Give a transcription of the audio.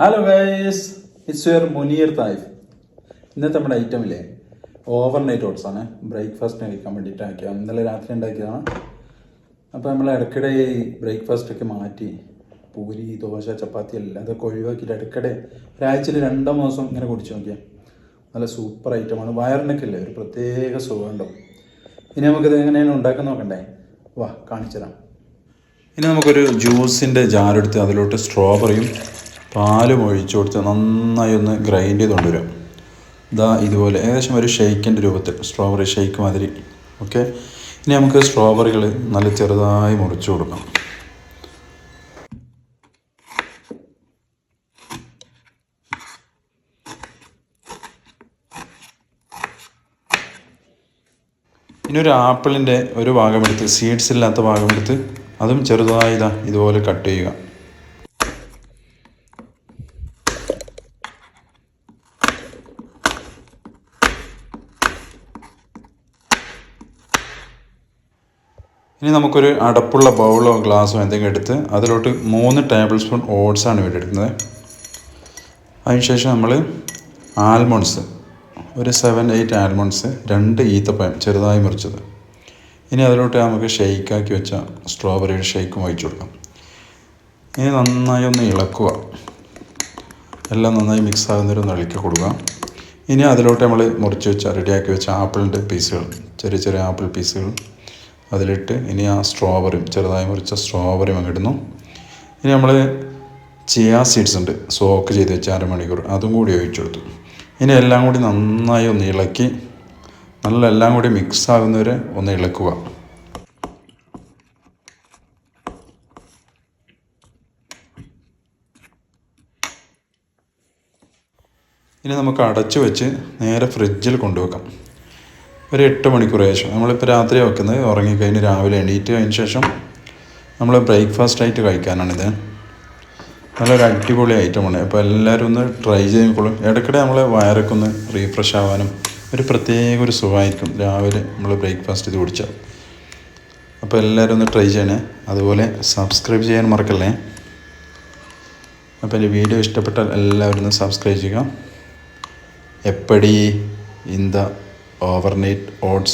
Hello guys, it's your Munir Taif. ഇന്നത്തെ നമ്മുടെ ഐറ്റമില്ലേ overnight oats ആണ്. ബ്രേക്ക്ഫാസ്റ്റിന് കഴിക്കാൻ വേണ്ടിയിട്ട് ആക്കിയത്. ഇന്നലെ രാത്രി ഉണ്ടാക്കിയതാണ്. അപ്പോൾ നമ്മൾ ഇടയ്ക്കിടെ ഈ ബ്രേക്ക്ഫാസ്റ്റൊക്കെ മാറ്റി പൂരി, ദോശ, ചപ്പാത്തി എല്ലാം അതൊക്കെ ഒഴിവാക്കിയിട്ട് ഇടയ്ക്കിടെ ഒരാഴ്ചയിൽ 2 ദിവസം ഇങ്ങനെ കുടിച്ച് നോക്കിയാൽ നല്ല സൂപ്പർ ഐറ്റമാണ്. വയറിനൊക്കെ ഇല്ലേ ഒരു പ്രത്യേക സുഖമുണ്ടാവും. ഇനി നമുക്കിത് എങ്ങനെയാണ് ഉണ്ടാക്കാൻ നോക്കണ്ടേ? വാ കാണിച്ചു തരാം. ഇനി നമുക്കൊരു ജ്യൂസിൻ്റെ ജാറെടുത്ത് അതിലോട്ട് സ്ട്രോബെറിയും പാലും ഒഴിച്ചു കൊടുത്ത് നന്നായി ഒന്ന് ഗ്രൈൻഡ് ചെയ്ത് കൊണ്ടുവരും. ഇതാ ഇതുപോലെ ഏകദേശം ഒരു ഷെയ്ക്കിൻ്റെ രൂപത്തിൽ, സ്ട്രോബെറി ഷെയ്ക്ക് മാതിരി. ഓക്കെ, ഇനി നമുക്ക് സ്ട്രോബെറികൾ നല്ല ചെറുതായി മുറിച്ച് കൊടുക്കാം. ഇനി ഒരു ആപ്പിളിൻ്റെ ഒരു ഭാഗമെടുത്ത്, സീഡ്സ് ഇല്ലാത്ത ഭാഗമെടുത്ത് അതും ചെറുതായി ഇതുപോലെ കട്ട് ചെയ്യുക. ഇനി നമുക്കൊരു അടപ്പുള്ള ബൗളോ ഗ്ലാസ്സോ എന്തെങ്കിലും എടുത്ത് അതിലോട്ട് 3 ടേബിൾ സ്പൂൺ ഓട്സാണ് ഇവിടെ എടുക്കുന്നത്. അതിനുശേഷം നമ്മൾ ആൽമണ്ട്സ് ഒരു 7-8 ആൽമണ്ട്സ്, 2 ഈത്തപ്പഴം ചെറുതായി മുറിച്ചത്. ഇനി അതിലോട്ട് നമുക്ക് ഷെയ്ക്കാക്കി വെച്ച സ്ട്രോബെറിയുടെ ഷെയ്ക്കും ഒഴിച്ചു കൊടുക്കാം. ഇനി നന്നായി ഒന്ന് ഇളക്കുക, എല്ലാം നന്നായി മിക്സ് ആകുന്നവരൊന്ന് ഇളക്കി കൊടുക്കുക. ഇനി അതിലോട്ട് നമ്മൾ മുറിച്ച് വെച്ച റെഡിയാക്കി വെച്ച ആപ്പിളിൻ്റെ പീസുകൾ, ചെറിയ ചെറിയ ആപ്പിൾ പീസുകൾ അതിലിട്ട് ഇനി ആ സ്ട്രോബെറിയും ചെറുതായി മുറിച്ച സ്ട്രോബെറിയും അങ്ങിടുന്നു. ഇനി നമ്മൾ ചിയ സീഡ്സ് ഉണ്ട്, സോക്ക് ചെയ്ത് വെച്ച് 1/2 മണിക്കൂർ, അതും കൂടി ഒഴിച്ചു കൊടുത്തു. ഇനി എല്ലാം കൂടി നന്നായി ഒന്ന് ഇളക്കി നല്ല എല്ലാം കൂടി മിക്സ് ആകുന്നവരെ ഒന്ന് ഇളക്കുക. ഇനി നമുക്ക് അടച്ചു വെച്ച് നേരെ ഫ്രിഡ്ജിൽ കൊണ്ടുവെക്കാം. ഒരു 8 മണിക്കൂർ ശേഷം, നമ്മളിപ്പോൾ രാത്രി വെക്കുന്നത്, ഉറങ്ങിക്കഴിഞ്ഞ് രാവിലെ എണീറ്റ് അതിന് ശേഷം നമ്മൾ ബ്രേക്ക്ഫാസ്റ്റ് ആയിട്ട് കഴിക്കാനാണിത്. നല്ലൊരു അടിപൊളി ഐറ്റമാണ്. അപ്പോൾ എല്ലാവരും ഒന്ന് ട്രൈ ചെയ്യുമ്പോഴും ഇടയ്ക്കിടെ നമ്മളെ വയറൊക്കെ ഒന്ന് റീഫ്രഷ് ആവാനും ഒരു പ്രത്യേക ഒരു സുഖമായിരിക്കും രാവിലെ നമ്മൾ ബ്രേക്ക്ഫാസ്റ്റ് ഇത് കുടിച്ചാൽ. അപ്പോൾ എല്ലാവരും ഒന്ന് ട്രൈ ചെയ്യണേ. അതുപോലെ സബ്സ്ക്രൈബ് ചെയ്യാൻ മറക്കല്ലേ. അപ്പോൾ എൻ്റെ വീഡിയോ ഇഷ്ടപ്പെട്ടാൽ എല്ലാവരും ഒന്ന് സബ്സ്ക്രൈബ് ചെയ്യുക. എപ്പടി ഇൻ ദ overnight oats.